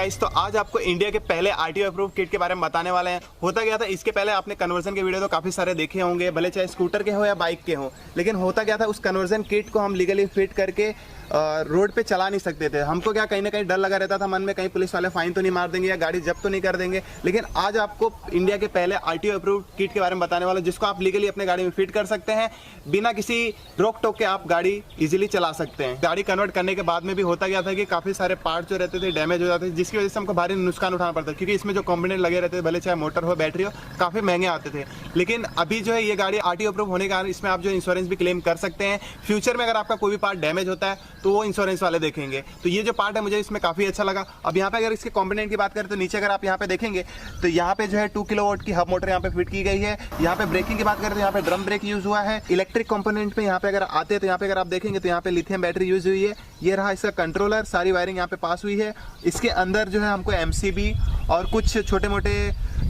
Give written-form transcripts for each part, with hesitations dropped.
Guys, तो आज आपको इंडिया के पहले आरटीओ अप्रूव किट के बारे में बताने वाले हैं। होता क्या था, इसके पहले आपने कन्वर्जन के वीडियो तो काफ़ी सारे देखे होंगे, भले चाहे स्कूटर के हो या बाइक के हो। लेकिन होता क्या था, उस कन्वर्जन किट को हम लीगली फिट करके रोड पे चला नहीं सकते थे। हमको क्या कहीं ना कहीं डर लगा रहता था मन में, कहीं पुलिस वाले फाइन तो नहीं मार देंगे या गाड़ी जब्त तो नहीं कर देंगे। लेकिन आज आपको इंडिया के पहले आरटीओ अप्रूव किट के बारे में बताने वाला, जिसको आप लीगली अपने गाड़ी में फिट कर सकते हैं, बिना किसी रोक टोक के आप गाड़ी इजीली चला सकते हैं। गाड़ी कन्वर्ट करने के बाद में भी होता गया था कि काफ़ी सारे पार्ट जो रहते थे डैमेज हो जाते थे, जिसकी वजह से हमको भारी नुकसान उठाना पड़ता था, क्योंकि इसमें जो कॉम्पोनेंट लगे रहते थे, भले चाहे मोटर हो बैटरी हो, काफ़ी महंगे आते थे। लेकिन अभी जो है ये गाड़ी आरटीओ अप्रूव होने के कारण इसमें आप जो इंश्योरेंस भी क्लेम कर सकते हैं। फ्यूचर में अगर आपका कोई भी पार्ट डैमेज होता है तो वो इंश्योरेंस वाले देखेंगे। तो ये जो पार्ट है मुझे इसमें काफ़ी अच्छा लगा। अब यहाँ पे अगर इसके कंपोनेंट की बात करें तो नीचे अगर आप यहाँ पे देखेंगे तो यहाँ पे जो है 2 किलोवाट की हब मोटर यहाँ पे फिट की गई है। यहाँ पे ब्रेकिंग की बात करें तो यहाँ पे ड्रम ब्रेक यूज हुआ है। इलेक्ट्रिक कंपोनेंट पे यहाँ पे अगर आते हैं तो यहाँ पे अगर आप देखेंगे तो यहाँ पे लिथियम बैटरी यूज हुई है। ये रहा इसका कंट्रोलर, सारी वायरिंग यहाँ पे पास हुई है। इसके अंदर जो है हमको एमसीबी और कुछ छोटे मोटे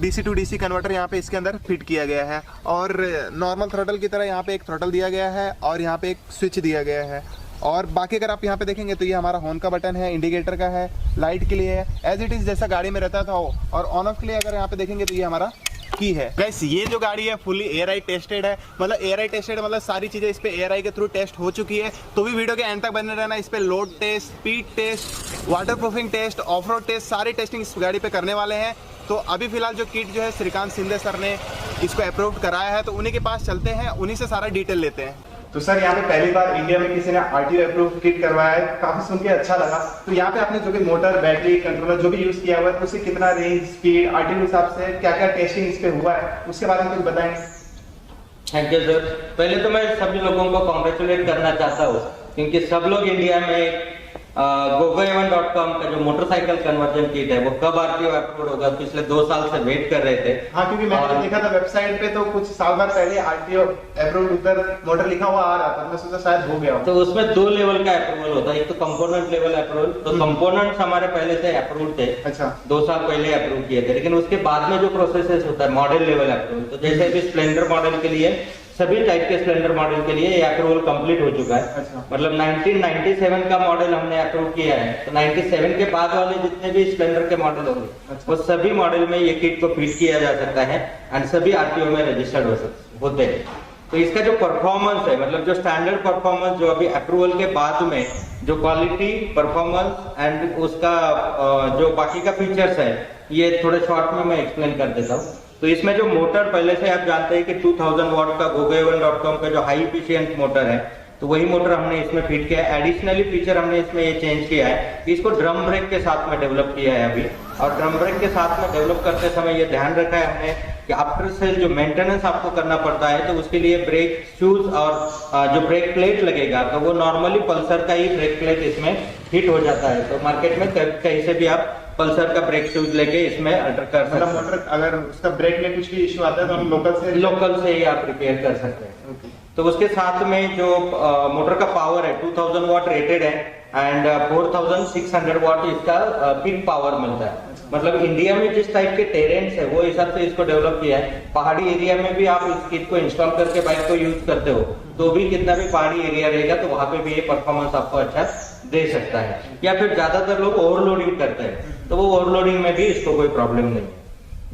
डीसी टू डीसी कन्वर्टर यहाँ पे इसके अंदर फिट किया गया है। और नॉर्मल थ्रोटल की तरह यहाँ पे एक थ्रोटल दिया गया है और यहाँ पे एक स्विच दिया गया है। और बाकी अगर आप यहाँ पे देखेंगे तो ये हमारा हॉर्न का बटन है, इंडिकेटर का है, लाइट के लिए है, एज इट इज जैसा गाड़ी में रहता था। और ऑन ऑफ के लिए अगर यहाँ पे देखेंगे तो ये हमारा की है। गाइस, ये जो गाड़ी है फुली एआरआई टेस्टेड है। मतलब एआरआई टेस्टेड मतलब सारी चीजें इस पे एआरआई के थ्रू टेस्ट हो चुकी है। तो भी वीडियो के एंड तक बने रहना। इस पे load test, speed test, water proofing test, off road test, सारी टेस्टिंग इस गाड़ी पे करने वाले हैं। तो अभी फिलहाल जो किट जो है श्रीकांत शिंदे सर ने इसको अप्रूव कराया है, तो उन्हीं के पास चलते हैं, उन्हीं से सारा डिटेल लेते हैं। तो सर, यहाँ पे पहली बार इंडिया में किसी ने आरटीओ अप्रूव किट करवाया है, काफी सुन के अच्छा लगा। तो यहाँ पे आपने जो भी मोटर, बैटरी, कंट्रोलर जो भी यूज किया हुआ है, उससे कितना रेंज, स्पीड, आरटीओ के हिसाब से क्या क्या टेस्टिंग इस पे हुआ है, उसके बारे में कुछ बताएं। Thank you sir. पहले तो मैं सभी लोगों को कॉन्ग्रेचुलेट करना चाहता हूँ, क्योंकि सब लोग इंडिया में gogoevan.com का जो मोटरसाइकिल कन्वर्जन किट है वो कब आरटीओ अप्रूव होगा, पिछले 2 साल से वेट कर रहे थे। हाँ, क्योंकि मैंने देखा था वेबसाइट पे तो कुछ साल बाद पहले आरटीओ अप्रूव उधर मोटर लिखा हुआ आ रहा था, मैं सोचा शायद हो गया। तो उसमें 2 लेवल का अप्रूवल होता है, एक तो कंपोनेंट लेवल अप्रूवल। तो कंपोनेंट्स हमारे पहले से अप्रूव थे। अच्छा। 2 साल पहले अप्रूव किए थे, लेकिन उसके बाद में जो प्रोसेस होता है मॉडल लेवल अप्रूवल। तो जैसे अभी स्प्लेंडर मॉडल के लिए, सभी टाइप के स्प्लेंडर मॉडल के लिए ये अप्रूवल कंप्लीट हो चुका है। अच्छा। मतलब 1997 का मॉडल हमने अप्रूव किया है, तो 97 के बाद वाले जितने भी स्प्लेंडर के मॉडल होंगे, अच्छा, वो सभी मॉडल में ये किट को फिट किया जा सकता है एंड सभी आरटीओ में रजिस्टर्ड होते हैं। तो इसका जो परफॉर्मेंस है, मतलब जो स्टैंडर्ड परफॉर्मेंस जो अभी अप्रूवल के बाद में जो क्वालिटी, परफॉर्मेंस एंड उसका जो बाकी का फीचर्स है, ये थोड़े शॉर्ट में मैं एक्सप्लेन कर देता हूँ। तो इसमें जो मोटर पहले से आप जानते हैं कि 2000 वाट का gogoevan.com का जो हाई एफिशिएंट मोटर है, तो वही मोटर हमने इसमें फिट किया है। एडिशनली फीचर हमने इसमें ये चेंज किया है, इसको ड्रम ब्रेक के साथ में डेवलप किया है अभी। और ड्रम ब्रेक के साथ में डेवलप करते समय ये ध्यान रखा है हमने कि आफ्टर सेल जो मेंटेनेंस आपको करना पड़ता है, तो उसके लिए ब्रेक शूज और जो ब्रेक प्लेट लगेगा, तो वो नॉर्मली पल्सर का ही ब्रेक प्लेट इसमें फिट हो जाता है। तो मार्केट में कहीं से भी आप पल्सर का ब्रेक शूज लेके इसमें अल्टर कर सकते हैं। मोटर अगर उसका ब्रेक में कुछ भी इश्यू आता है तो हम लोकल से ही आप रिपेयर कर सकते हैं। तो उसके साथ में जो मोटर का पावर है 2000 वाट रेटेड है एंड 4600 वाट इसका पीक पावर मिलता है। मतलब इंडिया में जिस टाइप के टेरेंट्स है वो हिसाब से इसको डेवलप किया है। पहाड़ी एरिया में भी आप इस किट को इंस्टॉल करके बाइक को यूज करते हो तो भी कितना भी पहाड़ी एरिया रहेगा तो वहां पे भी ये परफॉर्मेंस आपको अच्छा दे सकता है। या फिर ज्यादातर लोग ओवरलोडिंग करते हैं, तो वो ओवरलोडिंग में भी इसको कोई प्रॉब्लम नहीं है।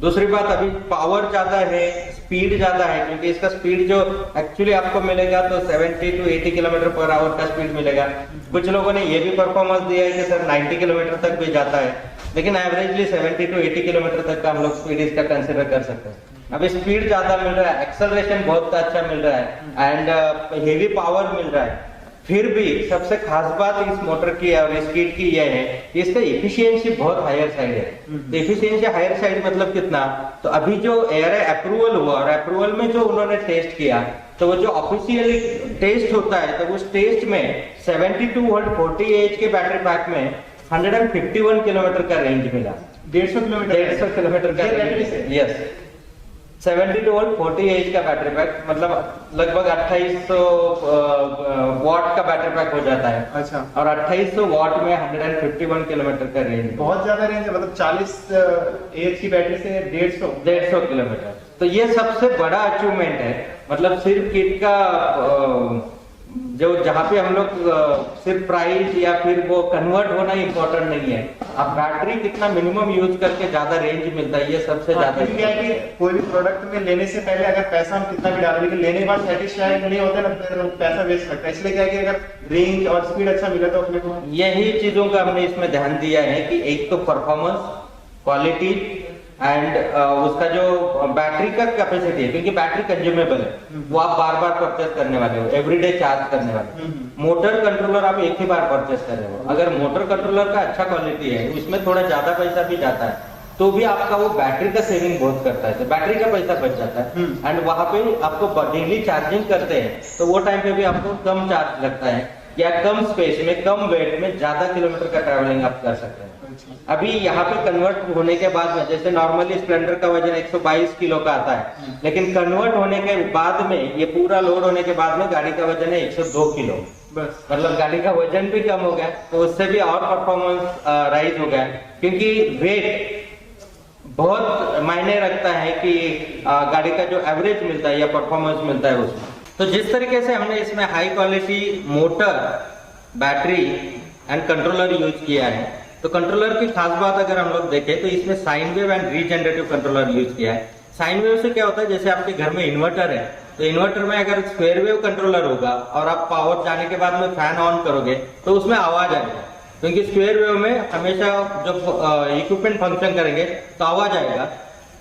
दूसरी बात, अभी पावर ज्यादा है, स्पीड ज्यादा है, क्योंकि इसका स्पीड जो एक्चुअली आपको मिलेगा तो 70 to 80 किलोमीटर पर आवर का स्पीड मिलेगा। कुछ लोगों ने ये भी परफॉर्मेंस दिया है कि सर 90 किलोमीटर तक भी जाता है, लेकिन एवरेजली 70 to 80 किलोमीटर तक का हम लोग स्पीड इसका कंसिडर कर सकते हैं। अभी स्पीड ज्यादा मिल रहा है, एक्सेलरेशन बहुत अच्छा मिल रहा है एंड हेवी पावर मिल रहा है। फिर भी सबसे खास बात इस मोटर की और इस किट की यह है कि इसका एफिशिएंसी बहुत हायर साइड है। तो एफिशिएंसी हायर साइड मतलब कितना, तो अभी जो एआरआई अप्रूवल हुआ और अप्रूवल में जो उन्होंने टेस्ट किया, तो वो जो ऑफिशियली टेस्ट होता है, तो उस टेस्ट में 72 वोल्ट 40 एच के बैटरी पैक में 151 किलोमीटर का रेंज मिला। 150 किलोमीटर का रेंज। यस, 72 वोल्ट 40 एच का बैटरी पैक, मतलब लगभग 2800 वाट का बैटरी पैक हो जाता है। अच्छा। और 2800 वाट में 151 किलोमीटर का रेंज, बहुत ज्यादा रेंज है। मतलब 40 एच की बैटरी से 150 किलोमीटर। तो ये सबसे बड़ा अचीवमेंट है। मतलब सिर्फ किट का जो जहाँ पे हम लोग सिर्फ प्राइस या फिर वो कन्वर्ट होना इम्पोर्टेंट नहीं है, आप बैटरी कितना मिनिमम यूज करके ज्यादा रेंज मिलता है, ये सबसे ज्यादा क्या है कि कोई भी प्रोडक्ट में लेने से पहले अगर पैसा हम कितना भी डालें, लेकिन लेने के बाद सेटिस्फाइड नहीं होते ना, फिर पैसा वेस्ट लगता है। इसलिए क्या है कि अगर रेंज और स्पीड अच्छा मिले तो अपने को यही चीजों का हमने इसमें ध्यान दिया है कि एक तो परफॉर्मेंस, क्वालिटी एंड उसका जो बैटरी का कैपेसिटी है, क्योंकि बैटरी कंज्यूमेबल है, वो आप बार बार परचेस करने वाले हो, एवरीडे चार्ज करने वाले हो। मोटर कंट्रोलर आप एक ही बार परचेस कर रहे हो, अगर मोटर कंट्रोलर का अच्छा क्वालिटी है, उसमें थोड़ा ज्यादा पैसा भी जाता है तो भी आपका वो बैटरी का सेविंग बहुत करता है, तो बैटरी का पैसा बच जाता है। एंड वहां पे आपको डेली चार्जिंग करते हैं तो वो टाइम पे भी आपको कम चार्ज लगता है, या कम स्पेस में कम वेट में ज्यादा किलोमीटर का ट्रैवलिंग आप कर सकते हैं। अभी यहाँ पे कन्वर्ट होने के बाद में, जैसे नॉर्मली स्प्लेंडर का वजन 122 किलो का आता है, लेकिन कन्वर्ट होने के बाद में, ये पूरा लोड होने के बाद में गाड़ी का वजन है 102 किलो, बस मतलब गाड़ी का वजन भी कम हो गया, तो उससे भी और परफॉर्मेंस राइज हो गया, क्योंकि वेट बहुत मायने रखता है कि गाड़ी का जो एवरेज मिलता है या परफॉर्मेंस मिलता है उसमें। तो जिस तरीके से हमने इसमें high quality motor, battery and controller use किया है, तो कंट्रोलर की खास बात अगर हम लोग देखें तो इसमें sine wave and regenerative controller use किया है। साइन वेव से क्या होता है, जैसे आपके घर में इन्वर्टर है, तो इन्वर्टर में अगर स्क्वायर वेव कंट्रोलर होगा और आप पावर जाने के बाद में फैन ऑन करोगे तो उसमें आवाज आएगा, क्योंकि स्क्वायर वेव में हमेशा जब इक्विपमेंट फंक्शन करेंगे तो आवाज आएगा।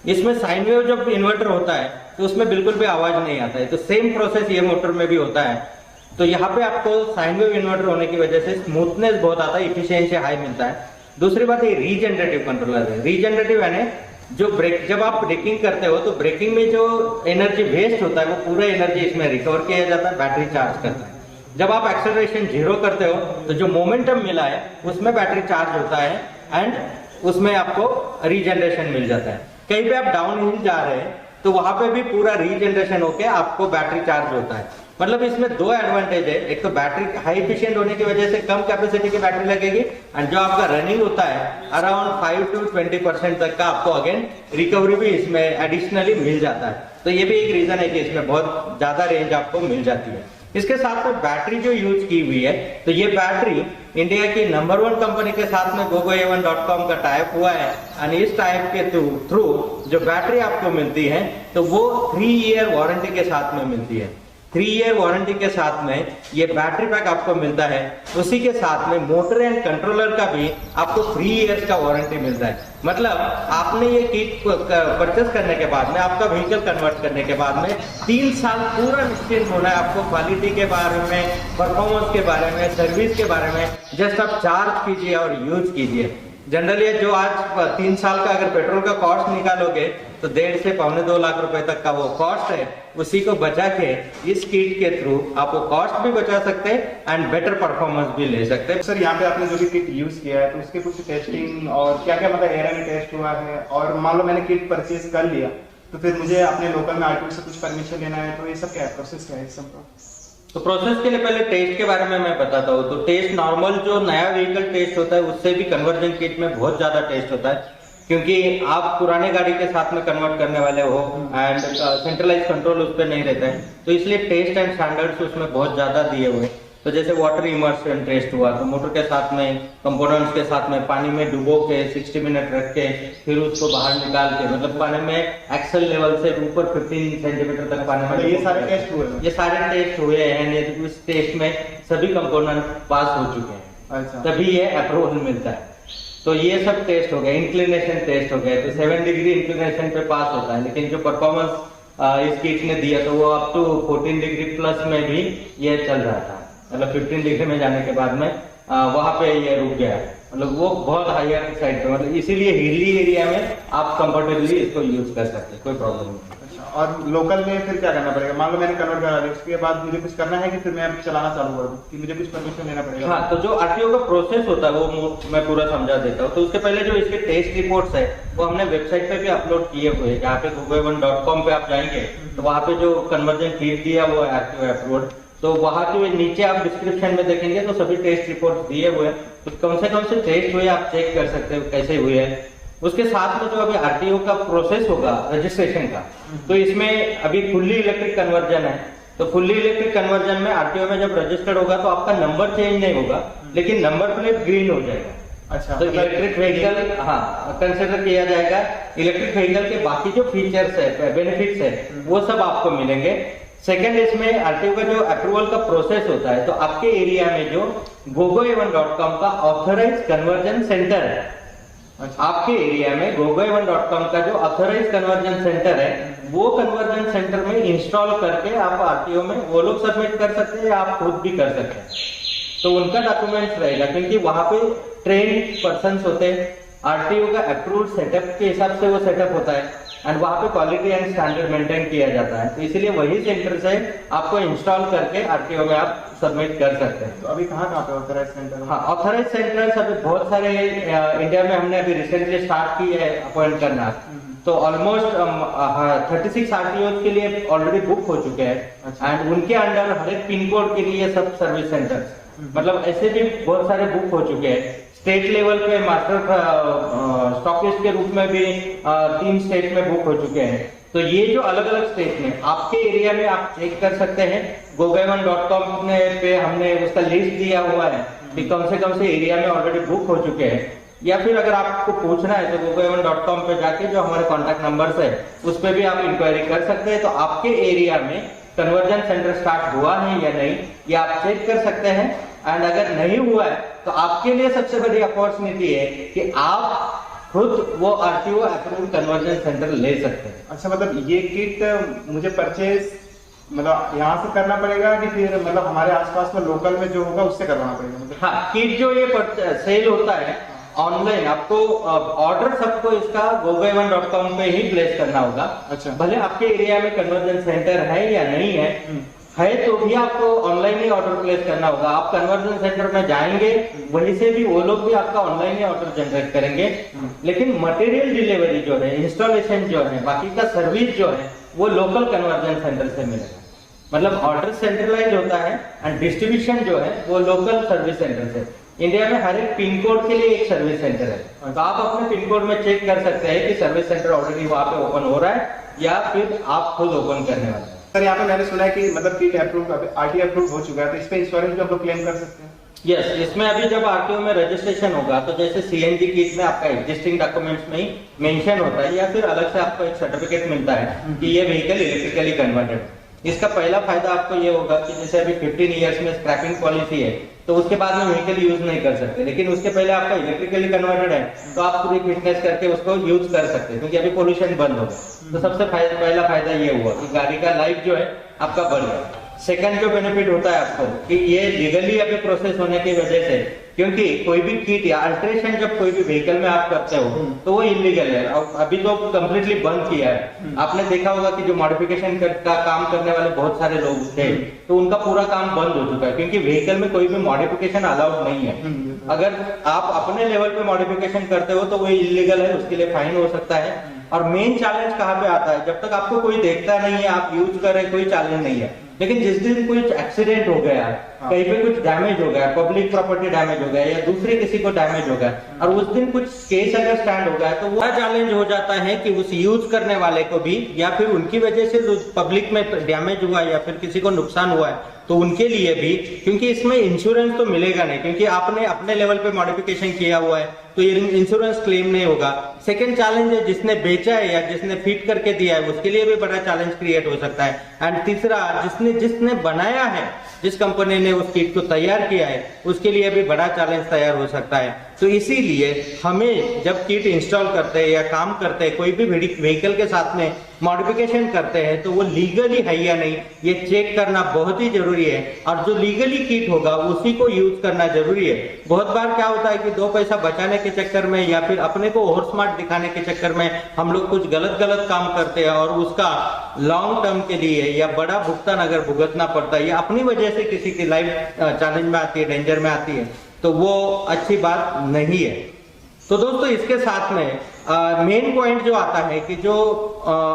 इसमें साइन वेव जब इन्वर्टर होता है तो उसमें बिल्कुल भी आवाज नहीं आता है, तो सेम प्रोसेस ये मोटर में भी होता है। तो यहाँ पे आपको साइन वेव इन्वर्टर होने की वजह से स्मूथनेस बहुत आता है, इफिशियंसी हाई मिलता है। दूसरी बात ये रीजनरेटिव कंट्रोलर है। रीजनरेटिव यानी जो जब आप ब्रेकिंग करते हो तो ब्रेकिंग में जो एनर्जी वेस्ट होता है वो पूरा एनर्जी इसमें रिकवर किया जाता है, बैटरी चार्ज करता है। जब आप एक्सेलरेशन 0 करते हो तो जो मोमेंटम मिला है उसमें बैटरी चार्ज होता है एंड उसमें आपको रीजनरेशन मिल जाता है। कहीं पे आप डाउन हिल जा रहे हैं तो वहां पे भी पूरा रीजनरेशन होके आपको बैटरी चार्ज होता है। मतलब इसमें दो एडवांटेज है, एक तो बैटरी हाई एफिशिएंट होने की वजह से कम कैपेसिटी की बैटरी लगेगी, एंड जो आपका रनिंग होता है अराउंड 5 to 20% तक का आपको अगेन रिकवरी भी इसमें एडिशनली मिल जाता है। तो ये भी एक रीजन है कि इसमें बहुत ज्यादा रेंज आपको मिल जाती है। इसके साथ में बैटरी जो यूज की हुई है, तो ये बैटरी इंडिया की नंबर 1 कंपनी के साथ में gogoa1.com का टाइप हुआ है, और इस टाइप के थ्रू जो बैटरी आपको मिलती है तो वो 3 ईयर वारंटी के साथ में मिलती है। 3 ईयर वारंटी के साथ में ये बैटरी पैक आपको मिलता है, उसी के साथ में मोटर एंड कंट्रोलर का भी आपको 3 ईयर्स का वारंटी मिलता है। मतलब आपने ये किट परचेस करने के बाद में, आपका व्हीकल कन्वर्ट करने के बाद में 3 साल पूरा निश्चिंत होना है आपको, क्वालिटी के बारे में, परफॉर्मेंस के बारे में, सर्विस के बारे में। जस्ट आप चार्ज कीजिए और यूज कीजिए। जनरली जो आज 3 साल का अगर पेट्रोल का कॉस्ट निकालोगे तो 1.5 से 2.25 लाख रुपए तक का वो कॉस्ट है, उसी को बचा के इस किट के थ्रू आप वो कॉस्ट भी बचा सकते हैं एंड बेटर परफॉर्मेंस भी ले सकते हैं। सर यहाँ पे आपने जो भी किट यूज किया है तो उसके कुछ टेस्टिंग और क्या क्या मतलब एरिया में टेस्ट हुआ है, और मान लो मैंने किट परचेज कर लिया तो फिर मुझे अपने लोकल में आरटीओ से कुछ परमिशन लेना है, तो ये सब क्या है, प्रोसेस क्या है इस सब का? तो प्रोसेस के लिए पहले टेस्ट के बारे में मैं बताता हूँ। तो टेस्ट नॉर्मल जो नया व्हीकल टेस्ट होता है उससे भी कन्वर्जन किट में बहुत ज्यादा टेस्ट होता है, क्योंकि आप पुराने गाड़ी के साथ में कन्वर्ट करने वाले हो एंड सेंट्रलाइज कंट्रोल उस पर नहीं रहता है, तो इसलिए टेस्ट एंड स्टैंडर्ड्स उसमें बहुत ज्यादा दिए हुए। तो जैसे वाटर इमर्शन टेस्ट हुआ, तो मोटर के साथ में, कंपोनेंट्स के साथ में पानी में डुबो के 60 मिनट रख के फिर उसको बाहर निकाल के, मतलब पानी में एक्सेल लेवल से ऊपर 15 सेंटीमीटर तक पानी में, ये सारे टेस्ट हुए, ये सारे टेस्ट हुए हैं। इस टेस्ट में सभी कंपोनेंट पास हो चुके हैं। अच्छा। तभी ये अप्रूवल मिलता है। तो ये सब टेस्ट हो गए, इंक्लिनेशन टेस्ट हो गए, तो 7 डिग्री इंक्लिनेशन पे पास होता है। लेकिन जो परफॉर्मेंस इस किट ने दिया तो वो अप टू 14 डिग्री प्लस में भी ये चल रहा था, मतलब 15 डिग्री में जाने के बाद में वहां पे ये रुक गया, मतलब वो बहुत हायर साइड पे, मतलब इसीलिए हिली एरिया में आप कंफर्टेबली इसको यूज कर सकते हैं, कोई प्रॉब्लम नहीं। और लोकल में फिर क्या करना पड़ेगा? मान लो मैंने कन्वर्ट करा लिया, उसके बाद मुझे कुछ करना है कि फिर मैं चलाना चालू कर दूं, कि मुझे कुछ परमिशन लेना पड़ेगा? हाँ, तो जो आरटीओ का प्रोसेस होता है वो मैं पूरा समझा देता हूँ। तो उसके पहले जो इसके टेस्ट रिपोर्ट्स है वो हमने वेबसाइट पे भी अपलोड किए हुए हैं। यहाँ पे gogoa1.com पे आप जाएंगे तो वहाँ पे जो कन्वर्जन किट दिया वो आरटीओ अप्रूव्ड, तो वहाँ के नीचे आप डिस्क्रिप्शन में देखेंगे तो सभी टेस्ट रिपोर्ट दिए हुए हैं, तो कौन से टेस्ट हुए आप चेक कर सकते हो कैसे हुए हैं। उसके साथ में जो अभी आरटीओ का प्रोसेस होगा रजिस्ट्रेशन का, तो इसमें अभी फुल्ली इलेक्ट्रिक कन्वर्जन है, तो फुल्ली इलेक्ट्रिक कन्वर्जन में आरटीओ में जब रजिस्टर्ड होगा तो आपका नंबर चेंज नहीं होगा, लेकिन नंबर प्लेट ग्रीन हो जाएगा। अच्छा, तो इलेक्ट्रिक व्हीकल हाँ कंसिडर किया जाएगा। इलेक्ट्रिक व्हीकल के बाकी जो फीचर्स है, बेनिफिट्स है, वो सब आपको मिलेंगे। सेकंड, इसमें आरटीओ का जो अप्रूवल का प्रोसेस होता है, तो आपके एरिया में जो gogoa1.com का ऑथराइज कन्वर्जन सेंटर है, अच्छा। आपके एरिया में gogoa1.com का जो ऑथराइज कन्वर्जन सेंटर है, वो कन्वर्जन सेंटर में इंस्टॉल करके आप आरटीओ में वो लोग सबमिट कर सकते हैं या आप खुद भी कर सकते हैं। तो उनका डॉक्यूमेंट्स रहेगा, क्योंकि वहां पे ट्रेन पर्सन्स होते हैं, आरटीओ का अप्रूव्ड सेटअप के हिसाब से वो सेटअप होता है एंड वहां पे क्वालिटी एंड स्टैंडर्ड मेंटेन किया जाता है। तो इसलिए वही सेंटर से आपको इंस्टॉल करके आरटीओ में आप सबमिट कर सकते हैं। तो अभी कहाँ पे ऑथराइज सेंटर? हाँ, ऑथराइज सेंटर्स अभी बहुत सारे इंडिया में हमने अभी रिसेंटली स्टार्ट की है अपॉइंट करना। तो ऑलमोस्ट 36 आरटीओ के लिए ऑलरेडी बुक हो चुके हैं एंड उनके अंडर हर एक पिन कोड के लिए सब सर्विस सेंटर्स, मतलब ऐसे भी बहुत सारे बुक हो चुके हैं। स्टेट लेवल पे मास्टर स्टॉकिस्ट के रूप में भी 3 स्टेट में बुक हो चुके हैं। तो ये जो अलग अलग स्टेट में आपके एरिया में आप चेक कर सकते हैं। gogoa1.com पे हमने उसका लिस्ट दिया हुआ है कि कौन से एरिया में ऑलरेडी बुक हो चुके हैं, या फिर अगर आपको पूछना है तो gogoa1.com पे जाके जो हमारे कॉन्टैक्ट नंबर्स है उस पर भी आप इंक्वायरी कर सकते हैं। तो आपके एरिया में कन्वर्जन सेंटर स्टार्ट हुआ है या नहीं, ये आप चेक कर सकते हैं। एंड अगर नहीं हुआ है तो आपके लिए सबसे बड़ी अपॉर्चुनिटी है कि आप खुद वो आरटीओ अप्रूव्ड कन्वर्जन सेंटर ले सकते हैं। अच्छा, मतलब ये किट मुझे परचेज मतलब यहाँ से करना पड़ेगा कि फिर मतलब हमारे आसपास में लोकल में जो होगा उससे करवाना पड़ेगा? मतलब हाँ, किट जो ये सेल होता है ऑनलाइन, आपको ऑर्डर सबको इसका gogoa1.com पे ही प्लेस करना होगा। अच्छा। भले आपके एरिया में कन्वर्जन सेंटर है या नहीं है, तो भी आपको ऑनलाइन ही ऑर्डर प्लेस करना होगा। आप कन्वर्जन सेंटर में जाएंगे, वहीं से भी वो लोग भी आपका ऑनलाइन ही ऑर्डर जनरेट करेंगे। लेकिन मटेरियल डिलीवरी जो है, इंस्टॉलेशन जो है, बाकी का सर्विस जो है, वो लोकल कन्वर्जन सेंटर से मिलेगा। मतलब ऑर्डर सेंट्रलाइज होता है एंड डिस्ट्रीब्यूशन जो है वो लोकल सर्विस सेंटर से। इंडिया में हर एक पिन कोड के लिए एक सर्विस सेंटर है, तो आप अपने पिन कोड में चेक कर सकते हैं कि सर्विस सेंटर ऑलरेडी वहां पे ओपन हो रहा है या फिर आप खुद ओपन करने वाले हैं। सर, यहाँ पे मैंने सुना है कि मतलब किट अप्रूव, आरटीओ अप्रूव हो चुका है, तो इस पे इंश्योरेंस भी आप लोग क्लेम कर सकते हैं? यस, इसमें अभी जब आरटीओ में रजिस्ट्रेशन होगा तो जैसे सीएनजी किट में आपका एग्जिस्टिंग डॉक्यूमेंट्स में ही मेंशन होता है या फिर अलग से आपको एक सर्टिफिकेट मिलता है कि ये व्हीकल इलेक्ट्रिकली कन्वर्टेड। इसका पहला फायदा आपको ये होगा कि जैसे अभी 15 इयर्स में स्क्रैपिंग पॉलिसी है, तो उसके बाद में व्हीकल यूज नहीं कर सकते, लेकिन उसके पहले आपका इलेक्ट्रिकली कन्वर्टेड है तो आप पूरी फिटनेस करके उसको यूज कर सकते हैं, क्योंकि अभी पोल्यूशन बंद होगा। तो सबसे पहला फायदा ये हुआ कि गाड़ी का लाइफ जो है आपका बढ़ गया। सेकंड जो बेनिफिट होता है आपको कि ये लीगली अभी प्रोसेस होने की वजह से, क्योंकि कोई भी किट या अल्ट्रेशन जब कोई भी व्हीकल में आप करते हो तो वो इलीगल है। अभी तो कम्प्लीटली बंद किया है। आपने देखा होगा कि जो मॉडिफिकेशन का काम करने वाले बहुत सारे लोग थे, तो उनका पूरा काम बंद हो चुका है, क्योंकि व्हीकल में कोई भी मॉडिफिकेशन अलाउड नहीं है। अगर आप अपने लेवल पे मॉडिफिकेशन करते हो तो वो इलीगल है, उसके लिए फाइन हो सकता है। और मेन चैलेंज कहाँ पे आता है, जब तक आपको कोई देखता नहीं है, आप यूज कर रहे, कोई चैलेंज नहीं है। लेकिन जिस दिन कुछ एक्सीडेंट हो गया, कहीं पे कुछ डैमेज हो गया, पब्लिक प्रॉपर्टी डैमेज हो गया या दूसरे किसी को डैमेज हो गया, और उस दिन कुछ केस अगर स्टैंड हो गया, तो वो चैलेंज हो जाता है कि उस यूज करने वाले को भी या फिर उनकी वजह से पब्लिक में डैमेज हुआ या फिर किसी को नुकसान हुआ है तो उनके लिए भी, क्योंकि इसमें इंश्योरेंस तो मिलेगा नहीं, क्योंकि आपने अपने लेवल पे मॉडिफिकेशन किया हुआ है तो ये इंश्योरेंस क्लेम नहीं होगा। सेकंड चैलेंज है जिसने बेचा है या जिसने फिट करके दिया है उसके लिए भी बड़ा चैलेंज क्रिएट हो सकता है। एंड तीसरा, जिसने बनाया है, जिस कंपनी ने उस किट को तैयार किया है, उसके लिए भी बड़ा चैलेंज तैयार हो सकता है। तो इसीलिए हमें जब किट इंस्टॉल करते हैं या काम करते हैं, कोई भी व्हीकल के साथ में मॉडिफिकेशन करते हैं, तो वो लीगली है या नहीं ये चेक करना बहुत ही जरूरी है। और जो लीगली किट होगा उसी को यूज करना जरूरी है। बहुत बार क्या होता है कि 2 पैसा बचाने के चक्कर में या फिर अपने को और स्मार्ट दिखाने के चक्कर में हम लोग कुछ गलत काम करते हैं और उसका लॉन्ग टर्म के लिए या बड़ा भुगतान अगर भुगतना पड़ता है या अपनी वजह से किसी की लाइफ चैलेंज में आती है, डेंजर में आती है, तो वो अच्छी बात नहीं है। तो दोस्तों, इसके साथ में मेन पॉइंट जो आता है कि जो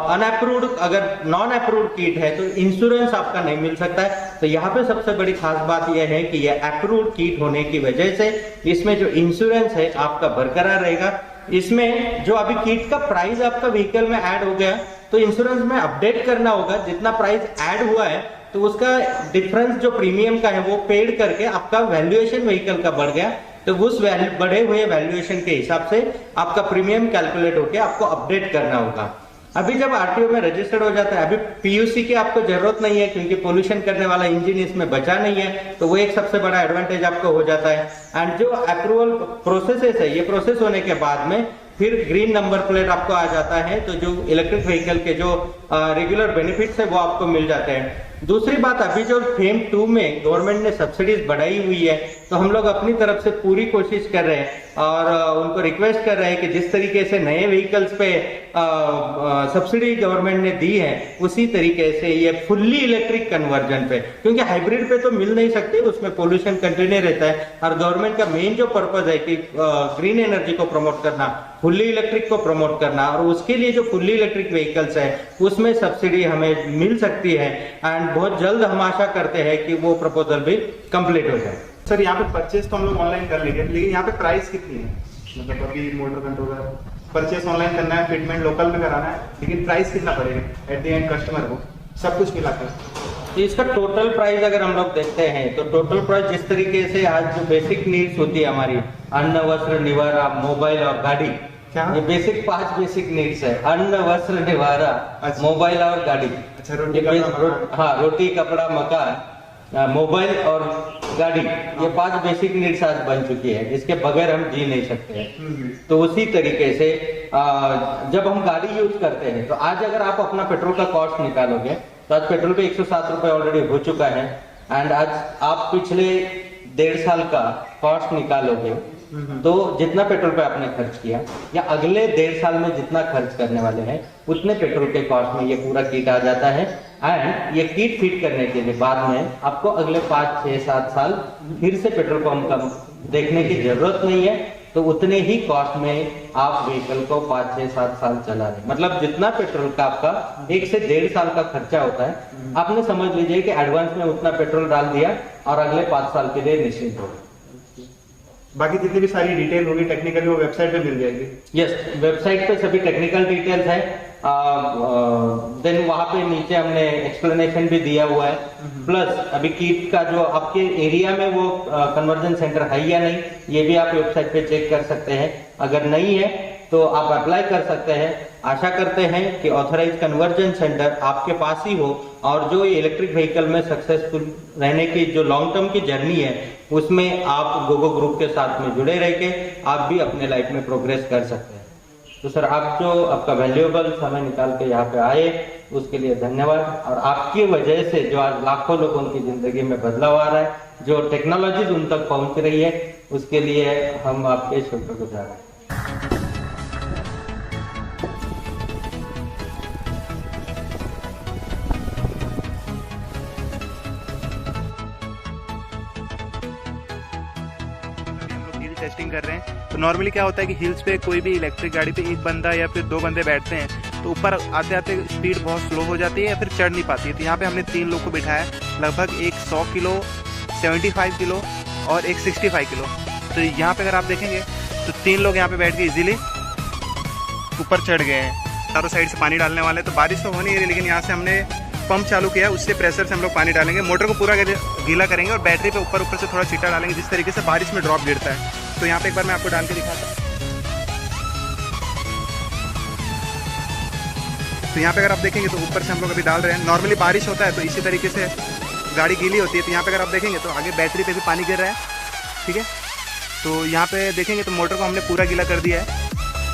अनअप्रूव्ड, अगर नॉन अप्रूव्ड किट है तो इंश्योरेंस आपका नहीं मिल सकता है। तो यहाँ पे सबसे बड़ी खास बात यह है कि यह अप्रूव्ड किट होने की वजह से इसमें जो इंश्योरेंस है आपका बरकरार रहेगा। इसमें जो अभी किट का प्राइस आपका व्हीकल में ऐड हो गया तो इंश्योरेंस में अपडेट करना होगा। जितना प्राइस ऐड हुआ है तो उसका डिफरेंस जो प्रीमियम का है वो पेड करके आपका वैल्यूएशन व्हीकल का बढ़ गया, तो उस बढ़े हुए वैल्यूएशन के हिसाब से आपका प्रीमियम कैलकुलेट होके आपको अपडेट करना होगा। अभी जब आरटीओ में रजिस्टर्ड हो जाता है, अभी पीयूसी की आपको जरूरत नहीं है क्योंकि पोल्यूशन करने वाला इंजन इसमें बचा नहीं है, तो वो एक सबसे बड़ा एडवांटेज आपको हो जाता है। एंड जो अप्रूवल प्रोसेसेस है, ये प्रोसेस होने के बाद में फिर ग्रीन नंबर प्लेट आपको आ जाता है, तो जो इलेक्ट्रिक व्हीकल के जो रेगुलर बेनिफिट्स है वो आपको मिल जाते हैं। दूसरी बात, अभी जो फेम 2 में गवर्नमेंट ने सब्सिडीज बढ़ाई हुई है, तो हम लोग अपनी तरफ से पूरी कोशिश कर रहे हैं और उनको रिक्वेस्ट कर रहे हैं कि जिस तरीके से नए व्हीकल्स पे सब्सिडी गवर्नमेंट ने दी है, उसी तरीके से ये फुल्ली इलेक्ट्रिक कन्वर्जन पे, क्योंकि हाइब्रिड पे तो मिल नहीं सकते, उसमें पोल्यूशन कंटिन्यू रहता है और गवर्नमेंट का मेन जो पर्पज है कि ग्रीन एनर्जी को प्रमोट करना, फुल्ली इलेक्ट्रिक को प्रमोट करना, और उसके लिए जो फुल्ली इलेक्ट्रिक व्हीकल्स है उसमें सब्सिडी हमें मिल सकती है। एंड बहुत जल्द हम आशा करते हैं कि वो प्रपोजल भी कंप्लीट हो जाए। सर यहाँ पे परचेज तो हम लोग ऑनलाइन कर लेंगे, लेकिन यहाँ पे प्राइस कितनी है? मतलब अभी मोटर कंट्रोलर परचेज ऑनलाइन करना है, फिटमेंट लोकल में कराना है, लेकिन प्राइस कितना पड़ेगा एट द एंड कस्टमर को, सब कुछ मिलाकर? तो इसका टोटल प्राइस अगर हम लोग देखते हैं तो टोटल प्राइस जिस तरीके से आज जो बेसिक नीड्स होती है हमारी, अन्न वस्त्र निवारा मोबाइल और गाड़ी, ये बेसिक 5 बेसिक नीड्स है, अन्न वस्त्र निवारा मोबाइल और गाड़ी। अच्छा, रोटी कपड़ा मकान, मोबाइल और गाड़ी, ये 5 बेसिक नीड्स आज बन चुकी है, इसके बगैर हम जी नहीं सकते हैं। तो उसी तरीके से जब हम गाड़ी यूज करते हैं, तो आज अगर आप अपना पेट्रोल का कॉस्ट निकालोगे तो आज पेट्रोल पे 107 रुपए ऑलरेडी हो चुका है। एंड आज आप पिछले 1.5 साल का कॉस्ट निकालोगे तो जितना पेट्रोल पे आपने खर्च किया या अगले 1.5 साल में जितना खर्च करने वाले हैं, उतने पेट्रोल के कॉस्ट में ये पूरा किट आ जाता है। एंड ये किट फिट करने के लिए बाद में आपको अगले 5, 6, 7 साल फिर से पेट्रोल पंप का देखने की जरूरत नहीं है, तो उतने ही कॉस्ट में आप व्हीकल को 5, 6, 7 साल चला रहे हैं। मतलब जितना पेट्रोल का आपका 1 से 1.5 साल का खर्चा होता है, आपने समझ लीजिए कि एडवांस में उतना पेट्रोल डाल दिया और अगले 5 साल के लिए निश्चिंत हो गए। बाकी जितनी भी सारी डिटेल होगी टेक्निकली वो वेबसाइट पे मिल जाएगी। यस, वेबसाइट पे सभी टेक्निकल डिटेल्स है। देन वहां पे नीचे हमने एक्सप्लेनेशन भी दिया हुआ है। प्लस अभी किट का जो आपके एरिया में वो कन्वर्जन सेंटर है या नहीं, ये भी आप वेबसाइट पे चेक कर सकते हैं। अगर नहीं है तो आप अप्लाई कर सकते हैं। आशा करते हैं कि ऑथराइज कन्वर्जन सेंटर आपके पास ही हो और जो इलेक्ट्रिक व्हीकल में सक्सेसफुल रहने की जो लॉन्ग टर्म की जर्नी है, उसमें आप गोगो ग्रुप के साथ में जुड़े रह के आप भी अपने लाइफ में प्रोग्रेस कर सकते हैं। तो सर, आप जो आपका वैल्यूएबल समय निकाल के यहाँ पे आए उसके लिए धन्यवाद। और आपकी वजह से जो आज लाखों लोगों की जिंदगी में बदलाव आ रहा है, जो टेक्नोलॉजी उन तक पहुंच रही है, उसके लिए हम आपके शुक्रगुजार हैं। टेस्टिंग कर रहे हैं। तो नॉर्मली क्या होता है कि हिल्स पे कोई भी इलेक्ट्रिक गाड़ी पे एक बंदा या फिर 2 बंदे बैठते हैं, तो ऊपर आते आते स्पीड बहुत स्लो हो जाती है या फिर चढ़ नहीं पाती है। तो यहाँ पे हमने 3 लोग को बिठाया, लगभग एक 100 किलो, 75 किलो और एक 65 किलो। तो यहाँ पे अगर आप देखेंगे तो 3 लोग यहाँ पे बैठ के इजीली ऊपर चढ़ गए हैं। चारों साइड से पानी डालने वाले, तो बारिश तो हो नहीं रही, लेकिन यहाँ से हमने पंप चालू किया, उससे प्रेशर से हम लोग पानी डालेंगे, मोटर को पूरा गीला करेंगे और बैटरी पे ऊपर से थोड़ा छींटा डालेंगे, जिस तरीके से बारिश में ड्रॉप गिरता है। तो यहाँ पे एक बार मैं आपको डाल के दिखाता हूँ। तो यहाँ पे अगर आप देखेंगे तो ऊपर से हम लोग अभी डाल रहे हैं। नॉर्मली बारिश होता है तो इसी तरीके से गाड़ी गीली होती है। तो यहाँ पे अगर आप देखेंगे तो आगे बैटरी पे भी पानी गिर रहा है, ठीक है। तो यहाँ पे देखेंगे तो मोटर को हमने पूरा गीला कर दिया है,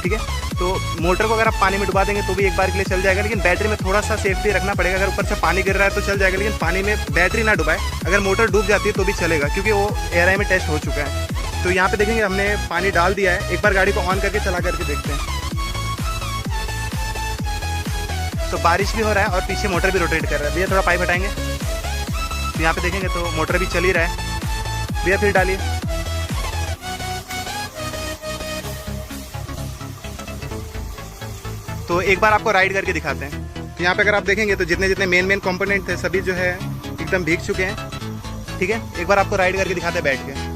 ठीक है। तो मोटर को अगर आप पानी में डुबा देंगे तो भी एक बार के लिए चल जाएगा, लेकिन बैटरी में थोड़ा सा सेफ्टी रखना पड़ेगा। अगर ऊपर से पानी गिर रहा है तो चल जाएगा, लेकिन पानी में बैटरी ना डुबाए। अगर मोटर डूब जाती है तो भी चलेगा, क्योंकि वो एआरआई में टेस्ट हो चुका है। तो यहाँ पे देखेंगे हमने पानी डाल दिया है। एक बार गाड़ी को ऑन करके चला करके देखते हैं। तो बारिश भी हो रहा है और पीछे मोटर भी रोटेट कर रहा है। भैया थोड़ा पाइप हटाएंगे। तो यहाँ पे देखेंगे तो मोटर भी चल ही रहा है। भैया फिर डालिए। तो एक बार आपको राइड करके दिखाते हैं। तो यहाँ पे अगर आप देखेंगे तो जितने जितने मेन कंपोनेंट थे सभी जो है एकदम भीग चुके हैं, ठीक है। एक बार आपको राइड करके दिखाते हैं बैठ के।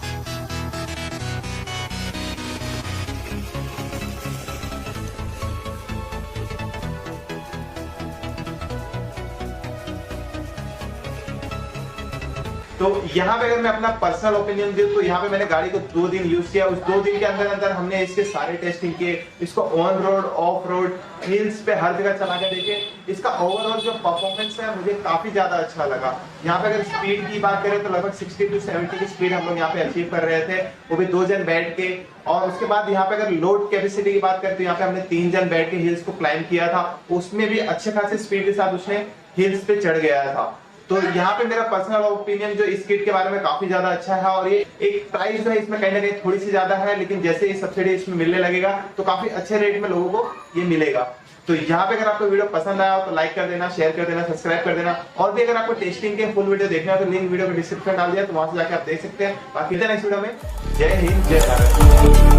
तो यहाँ पे अगर मैं अपना पर्सनल ओपिनियन दूं तो यहाँ पे मैंने गाड़ी को 2 दिन यूज किया। उस 2 दिन के अंदर अंदर हमने इसके सारे टेस्टिंग किए, इसको on road, of road, hills पे हर जगह चला के देखे। इसका ओवरऑल जो परफॉर्मेंस है मुझे काफी ज्यादा अच्छा लगा। यहाँ पे अगर स्पीड की बात करें तो लगभग 60 to 70 की स्पीड हम लोग यहाँ पे अचीव कर रहे थे, वो भी 2 जन बैठ के। और उसके बाद यहाँ पे अगर लोड कैपेसिटी की बात करें तो यहाँ पे हमने 3 जन बैठ के हिल्स को क्लाइंब किया था, उसमें भी अच्छे खासे स्पीड के साथ उसने हिल्स पे चढ़ गया था। तो यहाँ पे मेरा पर्सनल ओपिनियन जो इस किट के बारे में काफी ज्यादा अच्छा है। और ये एक प्राइस जो है इसमें कहीं ना कहीं थोड़ी सी ज्यादा है, लेकिन जैसे ये सब्सिडी इसमें मिलने लगेगा तो काफी अच्छे रेट में लोगों को ये मिलेगा। तो यहाँ पे अगर आपको वीडियो पसंद आया हो तो लाइक कर देना, शेयर कर देना, सब्सक्राइब कर देना। और भी अगर आपको टेस्टिंग के फुल वीडियो देखना है तो लिंक वीडियो को डिस्क्रिप्शन डाल दिया, तो वहां से जाकर आप देख सकते हैं। बाकी नेक्स्ट वीडियो में। जय हिंद, जय भारत।